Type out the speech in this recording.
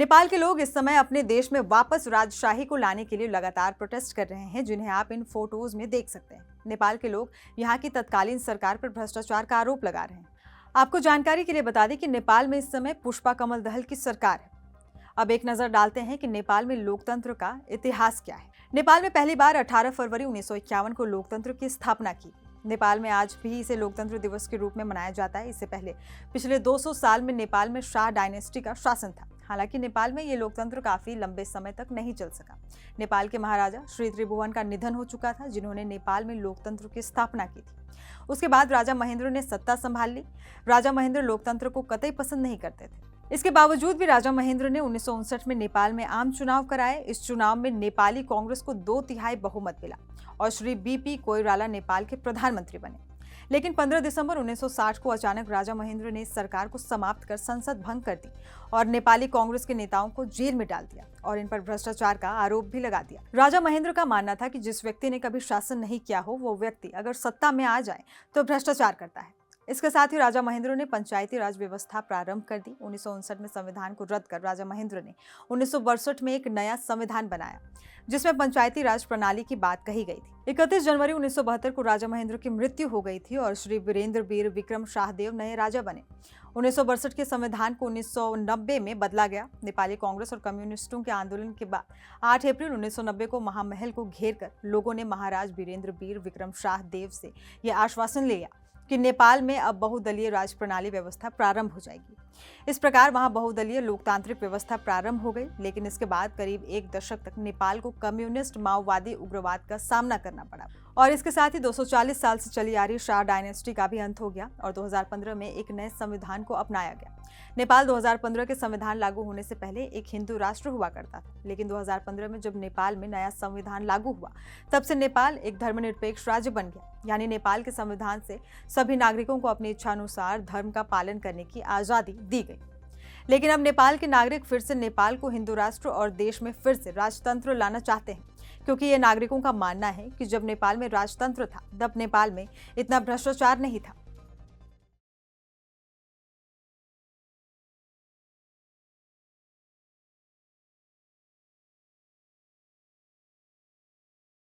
नेपाल के लोग इस समय अपने देश में वापस राजशाही को लाने के लिए लगातार प्रोटेस्ट कर रहे हैं, जिन्हें आप इन फोटोज में देख सकते हैं। नेपाल के लोग यहां की तत्कालीन सरकार पर भ्रष्टाचार का आरोप लगा रहे हैं। आपको जानकारी के लिए बता दें कि नेपाल में इस समय पुष्पा कमल दहल की सरकार है। अब एक नजर डालते हैं कि नेपाल में लोकतंत्र का इतिहास क्या है। नेपाल में पहली बार 18 फरवरी 1951 को लोकतंत्र की स्थापना की। नेपाल में आज भी इसे लोकतंत्र दिवस के रूप में मनाया जाता है। इससे पहले पिछले 200 साल में नेपाल में शाह डायनेस्टी का शासन था। हालांकि नेपाल में ये लोकतंत्र काफी लंबे समय तक नहीं चल सका। नेपाल के महाराजा श्री त्रिभुवन का निधन हो चुका था, जिन्होंने नेपाल में लोकतंत्र की स्थापना की थी। उसके बाद राजा महेंद्र ने सत्ता संभाल ली। राजा महेंद्र लोकतंत्र को कतई पसंद नहीं करते थे। इसके बावजूद भी राजा महेंद्र ने 1959 में नेपाल में आम चुनाव कराए। इस चुनाव में नेपाली कांग्रेस को 2/3 बहुमत मिला और श्री बीपी कोइराला नेपाल के प्रधानमंत्री बने। लेकिन 15 दिसंबर 1960 को अचानक राजा महेंद्र ने सरकार को समाप्त कर संसद भंग कर दी और नेपाली कांग्रेस के नेताओं को जेल में डाल दिया और इन पर भ्रष्टाचार का आरोप भी लगा दिया। राजा महेंद्र का मानना था कि जिस व्यक्ति ने कभी शासन नहीं किया हो, वो व्यक्ति अगर सत्ता में आ जाए तो भ्रष्टाचार करता है। इसके साथ ही राजा महेंद्र ने पंचायती राज व्यवस्था प्रारंभ कर दी। 1959 में संविधान को रद्द कर राजा महेंद्र ने 1962 में एक नया संविधान बनाया, जिसमें पंचायती राज प्रणाली की बात कही गई थी। 31 जनवरी 1972 को राजा महेंद्र की मृत्यु हो गई थी और श्री वीरेंद्र वीर विक्रम शाहदेव नए राजा बने। 1962 के संविधान को 1990 में बदला गया। नेपाली कांग्रेस और कम्युनिस्टों के आंदोलन के बाद 8 अप्रैल 1990 को महामहल को घेर कर लोगों ने महाराज वीरेंद्र वीर विक्रम शाहदेव से यह आश्वासन लिया कि नेपाल में अब बहुदलीय राज प्रणाली व्यवस्था प्रारंभ हो जाएगी। इस प्रकार वहां बहुदलीय लोकतांत्रिक व्यवस्था प्रारंभ हो गई। लेकिन इसके बाद करीब एक दशक तक नेपाल को कम्युनिस्ट माओवादी उग्रवाद का सामना करना पड़ा और इसके साथ ही 240 साल से चली आ रही शाह डायनेस्टी का भी अंत हो गया और 2015 में एक नए संविधान को अपनाया गया। नेपाल 2015 के संविधान लागू होने से पहले एक हिंदू राष्ट्र हुआ करता था। लेकिन 2015 में जब नेपाल में नया संविधान लागू हुआ, तब से नेपाल एक धर्मनिरपेक्ष राज्य बन गया। यानी नेपाल के संविधान से सभी नागरिकों को अपनी इच्छानुसार धर्म का पालन करने की आजादी दी गई। लेकिन अब नेपाल के नागरिक फिर से नेपाल को हिंदू राष्ट्र और देश में फिर से राजतंत्र लाना चाहते हैं, क्योंकि ये नागरिकों का मानना है कि जब नेपाल में राजतंत्र था, तब नेपाल में इतना भ्रष्टाचार नहीं था।